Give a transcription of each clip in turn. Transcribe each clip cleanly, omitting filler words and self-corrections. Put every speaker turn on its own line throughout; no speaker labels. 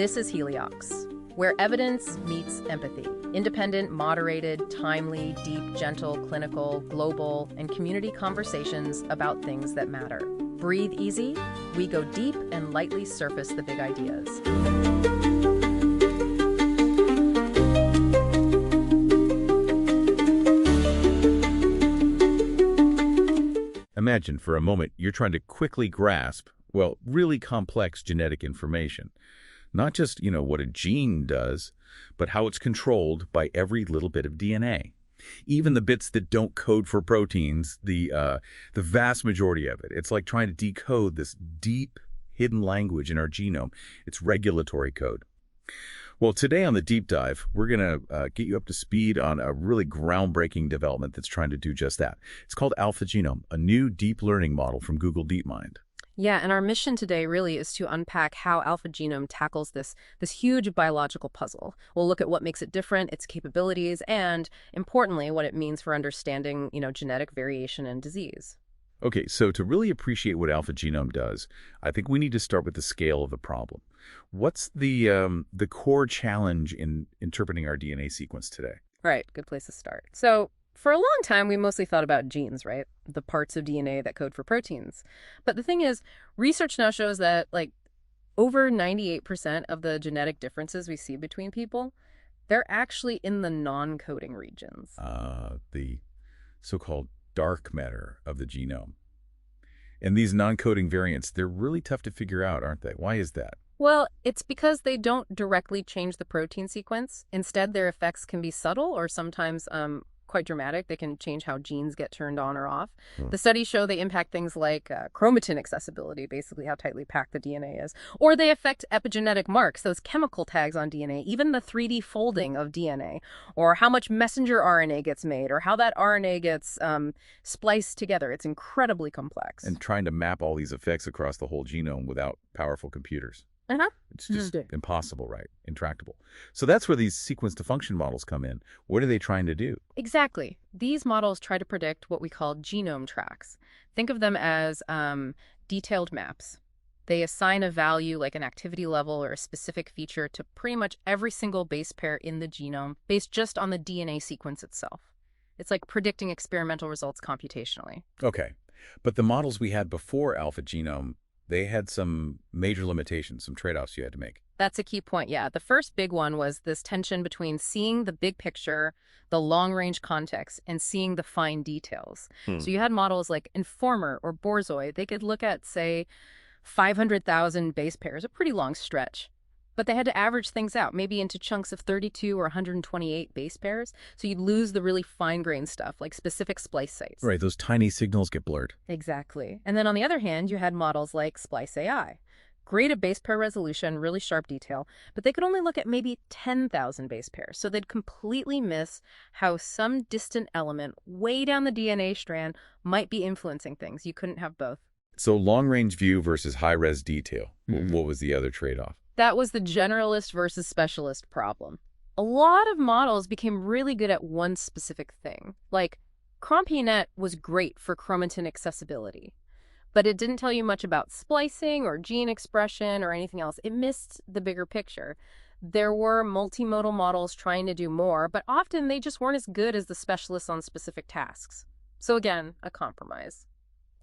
This is Heliox, where evidence meets empathy. Independent, moderated, timely, deep, gentle, clinical, global, and community conversations about things that matter. Breathe easy. We go deep and lightly surface the big ideas.
Imagine for a moment you're trying to quickly grasp, well, really complex genetic information. Not just, what a gene does, but how it's controlled by every little bit of DNA. Even the bits that don't code for proteins, the vast majority of it. It's like trying to decode this deep, hidden language in our genome. It's regulatory code. Well, today on the Deep Dive, we're going to get you up to speed on a really groundbreaking development that's trying to do just that. It's called AlphaGenome, a new deep learning model from Google DeepMind.
Yeah, and our mission today really is to unpack how AlphaGenome tackles this huge biological puzzle. We'll look at what makes it different, its capabilities, and, importantly, what it means for understanding, genetic variation and disease.
Okay, so to really appreciate what AlphaGenome does, I think we need to start with the scale of the problem. What's the core challenge in interpreting our DNA sequence today?
Right, good place to start. So, for a long time, we mostly thought about genes, right? The parts of DNA that code for proteins. But the thing is, research now shows that, over 98% of the genetic differences we see between people, they're actually in the non-coding regions.
The so-called dark matter of the genome. And these non-coding variants, they're really tough to figure out, aren't they? Why is that?
Well, it's because they don't directly change the protein sequence. Instead, their effects can be subtle or sometimes quite dramatic. They can change how genes get turned on or off. The studies show they impact things like chromatin accessibility, basically how tightly packed the DNA is. Or they affect epigenetic marks, those chemical tags on DNA, even the 3D folding of DNA, or how much messenger RNA gets made, or how that RNA gets spliced together. It's incredibly complex.
And trying to map all these effects across the whole genome without powerful computers. It's just impossible, right? Intractable. So that's where these sequence-to-function models come in. What are they trying to do?
Exactly. These models try to predict what we call genome tracks. Think of them as detailed maps. They assign a value like an activity level or a specific feature to pretty much every single base pair in the genome based just on the DNA sequence itself. It's like predicting experimental results computationally.
Okay. But the models we had before AlphaGenome, they had some major limitations, some trade-offs you had to make.
That's a key point, yeah. The first big one was this tension between seeing the big picture, the long-range context, and seeing the fine details. So you had models like Informer or Borzoi. They could look at, say, 500,000 base pairs, a pretty long stretch. But they had to average things out, maybe into chunks of 32 or 128 base pairs. So you'd lose the really fine-grained stuff, like specific splice sites.
Right, those tiny signals get blurred.
Exactly. And then on the other hand, you had models like Splice AI. Great at base pair resolution, really sharp detail, but they could only look at maybe 10,000 base pairs. So they'd completely miss how some distant element way down the DNA strand might be influencing things. You couldn't have both.
So long-range view versus high-res detail. What was the other trade-off?
That was the generalist versus specialist problem. A lot of models became really good at one specific thing. Like, CrompNet was great for chromatin accessibility, but it didn't tell you much about splicing or gene expression or anything else. It missed the bigger picture. There were multimodal models trying to do more, but often they just weren't as good as the specialists on specific tasks. So again, a compromise.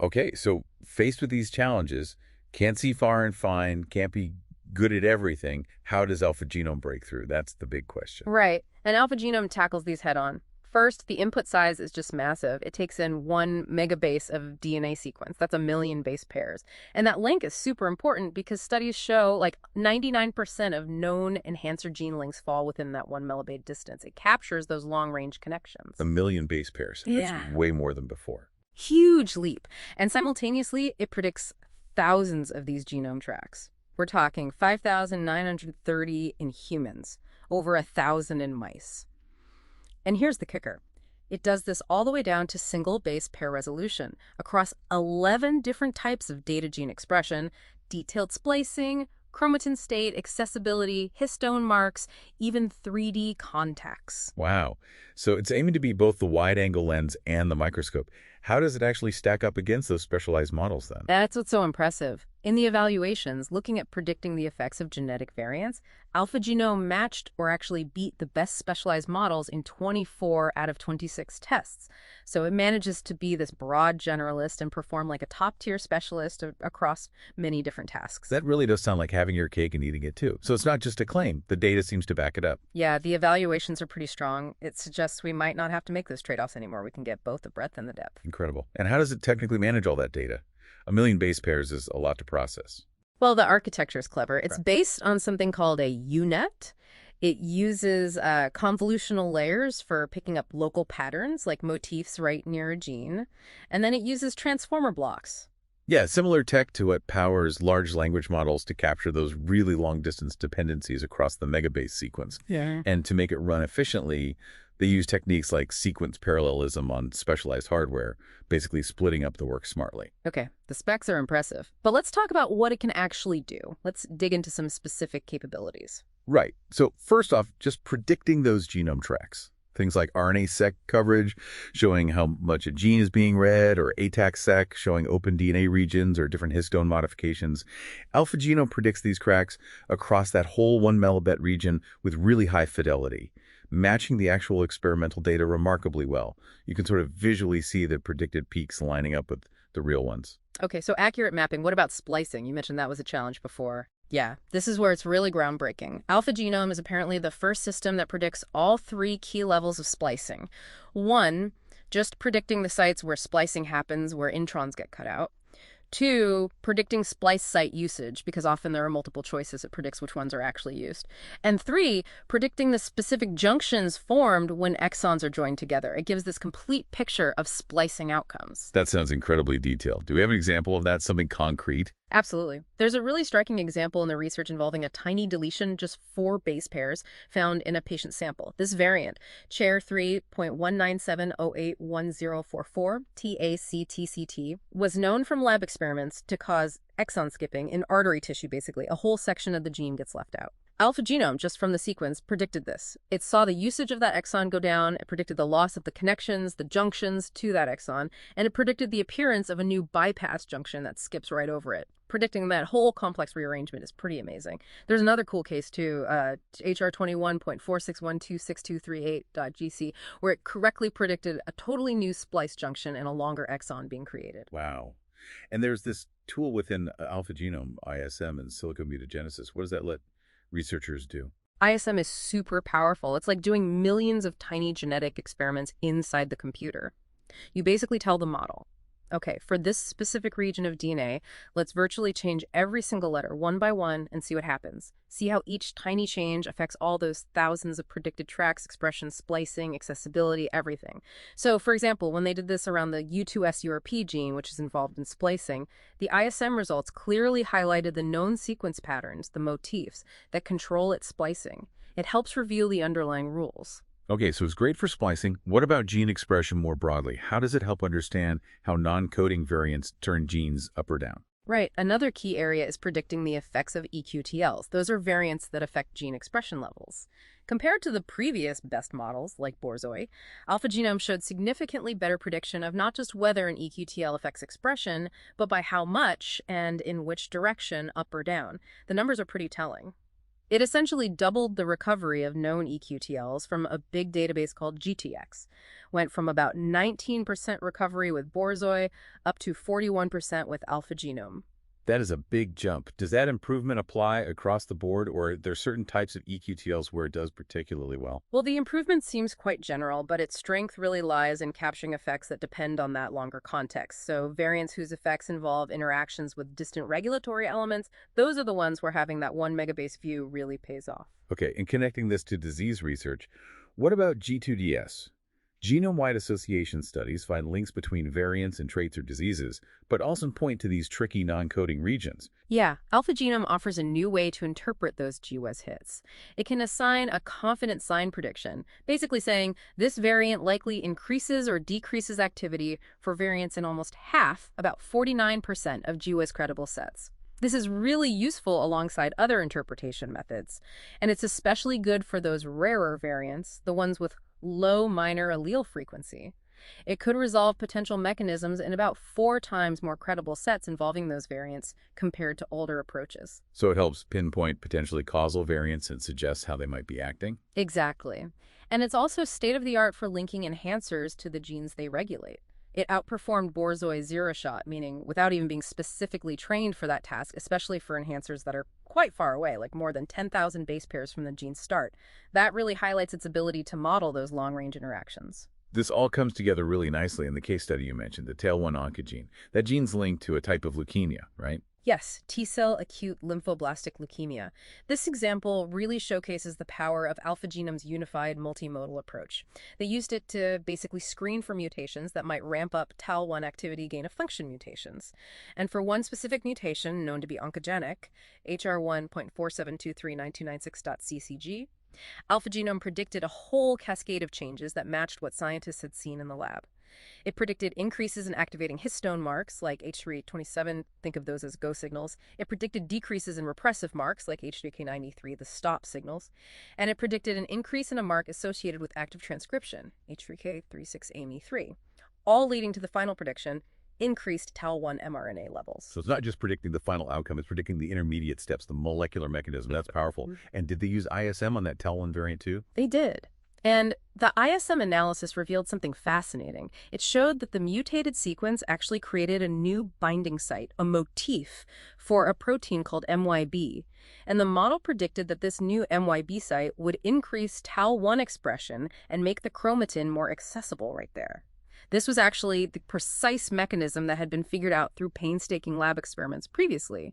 Okay, so faced with these challenges, can't see far and fine, can't be good at everything, how does AlphaGenome break through? That's the big question.
Right. And AlphaGenome tackles these head on. First, the input size is just massive. It takes in 1 megabase of DNA sequence. That's 1 million base pairs. And that link is super important because studies show 99% of known enhancer gene links fall within that 1 millibase distance. It captures those long-range connections.
1 million base pairs.
Yeah.
That's way more than before.
Huge leap. And simultaneously, it predicts thousands of these genome tracks. We're talking 5,930 in humans, over 1,000 in mice. And here's the kicker. It does this all the way down to single base pair resolution across 11 different types of data gene expression, detailed splicing, chromatin state, accessibility, histone marks, even 3D contacts.
Wow. So it's aiming to be both the wide-angle lens and the microscope. How does it actually stack up against those specialized models then?
That's what's so impressive. In the evaluations, looking at predicting the effects of genetic variants, AlphaGenome matched or actually beat the best specialized models in 24 out of 26 tests. So it manages to be this broad generalist and perform like a top-tier specialist across many different tasks.
That really does sound like having your cake and eating it too. So it's not just a claim. The data seems to back it up.
Yeah, the evaluations are pretty strong. It suggests we might not have to make those trade-offs anymore. We can get both the breadth and the depth.
Incredible. And how does it technically manage all that data? A million base pairs is a lot to process.
Well, the architecture is clever. It's based on something called a UNet. It uses convolutional layers for picking up local patterns, like motifs right near a gene. And then it uses transformer blocks.
Yeah, similar tech to what powers large language models to capture those really long-distance dependencies across the megabase sequence.
Yeah.
And to make it run efficiently, they use techniques like sequence parallelism on specialized hardware, basically splitting up the work smartly.
Okay, the specs are impressive. But let's talk about what it can actually do. Let's dig into some specific capabilities.
Right. So first off, just predicting those genome tracks. Things like RNA-seq coverage, showing how much a gene is being read, or ATAC-seq, showing open DNA regions or different histone modifications. AlphaGenome predicts these cracks across that whole 1 millibit region with really high fidelity, matching the actual experimental data remarkably well. You can sort of visually see the predicted peaks lining up with the real ones.
Okay, so accurate mapping. What about splicing? You mentioned that was a challenge before. Yeah, this is where it's really groundbreaking. AlphaGenome is apparently the first system that predicts all 3 key levels of splicing. 1, just predicting the sites where splicing happens, where introns get cut out. 2, predicting splice site usage, because often there are multiple choices. It predicts which ones are actually used. And 3, predicting the specific junctions formed when exons are joined together. It gives this complete picture of splicing outcomes.
That sounds incredibly detailed. Do we have an example of that, something concrete?
Absolutely. There's a really striking example in the research involving a tiny deletion, just 4 base pairs, found in a patient sample. This variant, chair 3.197081044, TACTCT, was known from lab experiments to cause exon skipping in artery tissue, basically. A whole section of the gene gets left out. AlphaGenome, just from the sequence, predicted this. It saw the usage of that exon go down, it predicted the loss of the connections, the junctions to that exon, and it predicted the appearance of a new bypass junction that skips right over it. Predicting that whole complex rearrangement is pretty amazing. There's another cool case, too, HR 21.46126238.gc, where it correctly predicted a totally new splice junction and a longer exon being created.
Wow. And there's this tool within AlphaGenome, ISM, and silico mutagenesis. What does that let researchers do?
ISM is super powerful. It's like doing millions of tiny genetic experiments inside the computer. You basically tell the model, okay, for this specific region of DNA, let's virtually change every single letter one by one and see what happens. See how each tiny change affects all those thousands of predicted tracks, expressions, splicing, accessibility, everything. So, for example, when they did this around the U2SURP gene, which is involved in splicing, the ISM results clearly highlighted the known sequence patterns, the motifs, that control its splicing. It helps reveal the underlying rules.
Okay, so it's great for splicing. What about gene expression more broadly? How does it help understand how non-coding variants turn genes up or down?
Right. Another key area is predicting the effects of EQTLs. Those are variants that affect gene expression levels. Compared to the previous best models, like Borzoi, AlphaGenome showed significantly better prediction of not just whether an EQTL affects expression, but by how much and in which direction, up or down. The numbers are pretty telling. It essentially doubled the recovery of known EQTLs from a big database called GTX. Went from about 19% recovery with Borzoi up to 41% with AlphaGenome.
That is a big jump. Does that improvement apply across the board, or are there certain types of EQTLs where it does particularly well?
Well, the improvement seems quite general, but its strength really lies in capturing effects that depend on that longer context. So variants whose effects involve interactions with distant regulatory elements, those are the ones where having that 1 megabase view really pays off.
Okay, and connecting this to disease research, what about G2DS? Genome-wide association studies find links between variants and traits or diseases, but also point to these tricky non-coding regions.
Yeah, AlphaGenome offers a new way to interpret those GWAS hits. It can assign a confident sign prediction, basically saying this variant likely increases or decreases activity for variants in almost half, about 49% of GWAS credible sets. This is really useful alongside other interpretation methods, and it's especially good for those rarer variants, the ones with low minor allele frequency. It could resolve potential mechanisms in about 4 times more credible sets involving those variants compared to older approaches.
So it helps pinpoint potentially causal variants and suggests how they might be acting?
Exactly. And it's also state-of-the-art for linking enhancers to the genes they regulate. It outperformed Borzoi's zero-shot, meaning without even being specifically trained for that task, especially for enhancers that are quite far away, like more than 10,000 base pairs from the gene's start. That really highlights its ability to model those long-range interactions.
This all comes together really nicely in the case study you mentioned, the tail-1 oncogene. That gene's linked to a type of leukemia, right?
Yes, T-cell acute lymphoblastic leukemia. This example really showcases the power of AlphaGenome's unified multimodal approach. They used it to basically screen for mutations that might ramp up TAL1 activity gain-of-function mutations. And for one specific mutation known to be oncogenic, HR1.47239296.ccg, AlphaGenome predicted a whole cascade of changes that matched what scientists had seen in the lab. It predicted increases in activating histone marks like H327, think of those as go signals. It predicted decreases in repressive marks like H3K93, the stop signals. And it predicted an increase in a mark associated with active transcription, H3K36AME3, all leading to the final prediction, increased TAL1 mRNA levels.
So it's not just predicting the final outcome, it's predicting the intermediate steps, the molecular mechanism. That's powerful. And did they use ISM on that TAL1 variant too?
They did. And the ISM analysis revealed something fascinating. It showed that the mutated sequence actually created a new binding site, a motif, for a protein called MYB. And the model predicted that this new MYB site would increase TAL1 expression and make the chromatin more accessible right there. This was actually the precise mechanism that had been figured out through painstaking lab experiments previously.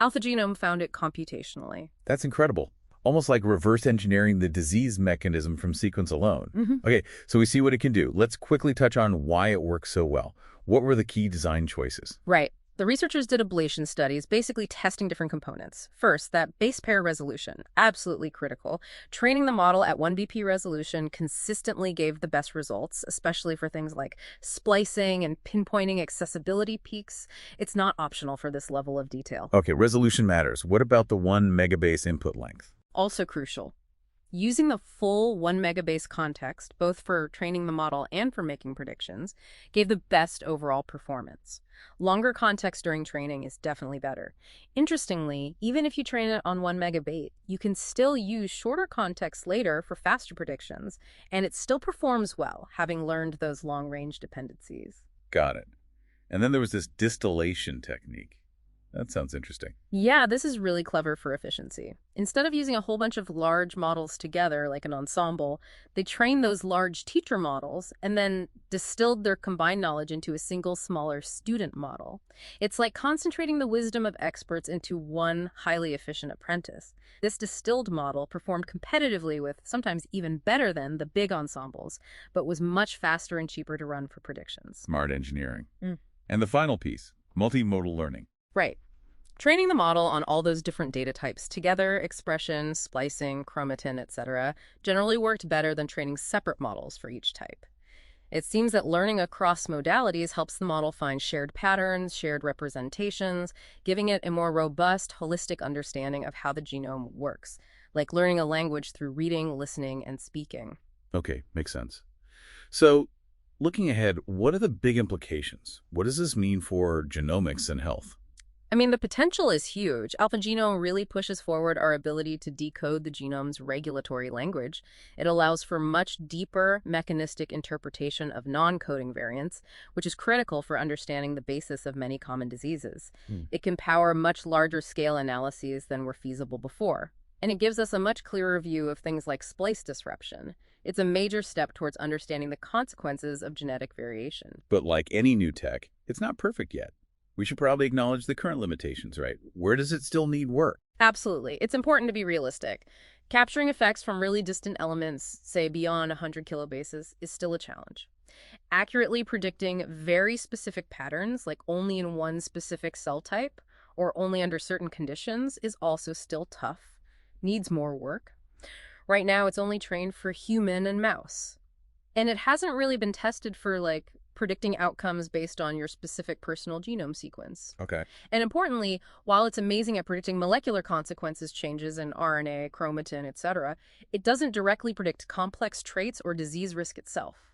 AlphaGenome found it computationally.
That's incredible. Almost like reverse engineering the disease mechanism from sequence alone. Okay, so we see what it can do. Let's quickly touch on why it works so well. What were the key design choices?
Right. The researchers did ablation studies, basically testing different components. First, that base pair resolution, absolutely critical. Training the model at 1 BP resolution consistently gave the best results, especially for things like splicing and pinpointing accessibility peaks. It's not optional for this level of detail.
Okay, resolution matters. What about the 1 megabase input length?
Also crucial. Using the full 1 megabase context, both for training the model and for making predictions, gave the best overall performance. Longer context during training is definitely better. Interestingly, even if you train it on 1 megabase, you can still use shorter context later for faster predictions, and it still performs well, having learned those long-range dependencies.
Got it. And then there was this distillation technique. That sounds interesting.
Yeah, this is really clever for efficiency. Instead of using a whole bunch of large models together, like an ensemble, they trained those large teacher models and then distilled their combined knowledge into a single, smaller student model. It's like concentrating the wisdom of experts into one highly efficient apprentice. This distilled model performed competitively with, sometimes even better than, the big ensembles, but was much faster and cheaper to run for predictions.
Smart engineering. And the final piece, multimodal learning.
Right. Training the model on all those different data types together, expression, splicing, chromatin, etc., generally worked better than training separate models for each type. It seems that learning across modalities helps the model find shared patterns, shared representations, giving it a more robust, holistic understanding of how the genome works, like learning a language through reading, listening, and speaking.
Okay, makes sense. So, looking ahead, what are the big implications? What does this mean for genomics and health?
I mean, the potential is huge. AlphaGenome really pushes forward our ability to decode the genome's regulatory language. It allows for much deeper mechanistic interpretation of non-coding variants, which is critical for understanding the basis of many common diseases. It can power much larger scale analyses than were feasible before. And it gives us a much clearer view of things like splice disruption. It's a major step towards understanding the consequences of genetic variation.
But like any new tech, it's not perfect yet. We should probably acknowledge the current limitations, right? Where does it still need work?
Absolutely. It's important to be realistic. Capturing effects from really distant elements, say beyond 100 kilobases, is still a challenge. Accurately predicting very specific patterns, like only in one specific cell type or only under certain conditions, is also still tough, needs more work. Right now, it's only trained for human and mouse. And it hasn't really been tested for, predicting outcomes based on your specific personal genome sequence.
Okay.
And importantly, while it's amazing at predicting molecular consequences, changes in RNA, chromatin, etc., it doesn't directly predict complex traits or disease risk itself.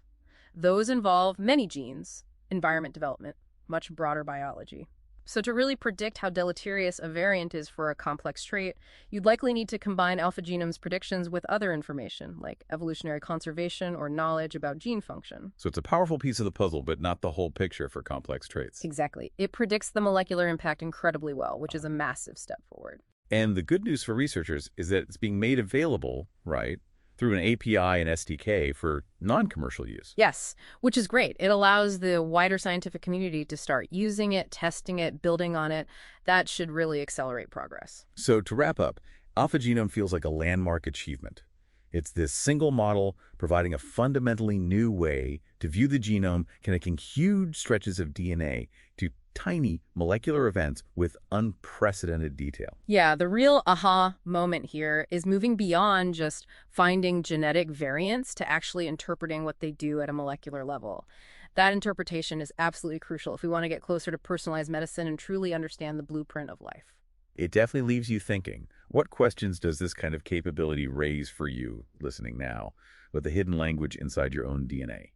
Those involve many genes, environment development, much broader biology. So to really predict how deleterious a variant is for a complex trait, you'd likely need to combine AlphaGenome's predictions with other information, like evolutionary conservation or knowledge about gene function.
So it's a powerful piece of the puzzle, but not the whole picture for complex traits.
Exactly. It predicts the molecular impact incredibly well, which is a massive step forward.
And the good news for researchers is that it's being made available, right, through an API and SDK for non-commercial use.
Yes, which is great. It allows the wider scientific community to start using it, testing it, building on it. That should really accelerate progress.
So to wrap up, AlphaGenome feels like a landmark achievement. It's this single model providing a fundamentally new way to view the genome, connecting huge stretches of DNA to tiny molecular events with unprecedented detail.
Yeah, the real aha moment here is moving beyond just finding genetic variants to actually interpreting what they do at a molecular level. That interpretation is absolutely crucial if we want to get closer to personalized medicine and truly understand the blueprint of life.
It definitely leaves you thinking, what questions does this kind of capability raise for you listening now with the hidden language inside your own DNA?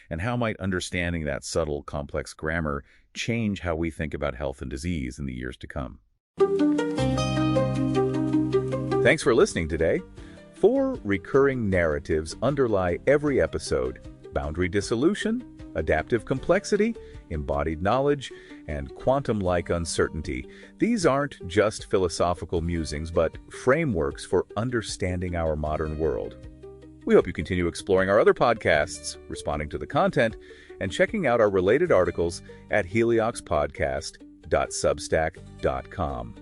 And how might understanding that subtle, complex grammar change how we think about health and disease in the years to come? Thanks for listening today. 4 recurring narratives underlie every episode: boundary dissolution, adaptive complexity, embodied knowledge, and quantum-like uncertainty. These aren't just philosophical musings, but frameworks for understanding our modern world. We hope you continue exploring our other podcasts, responding to the content, and checking out our related articles at helioxpodcast.substack.com.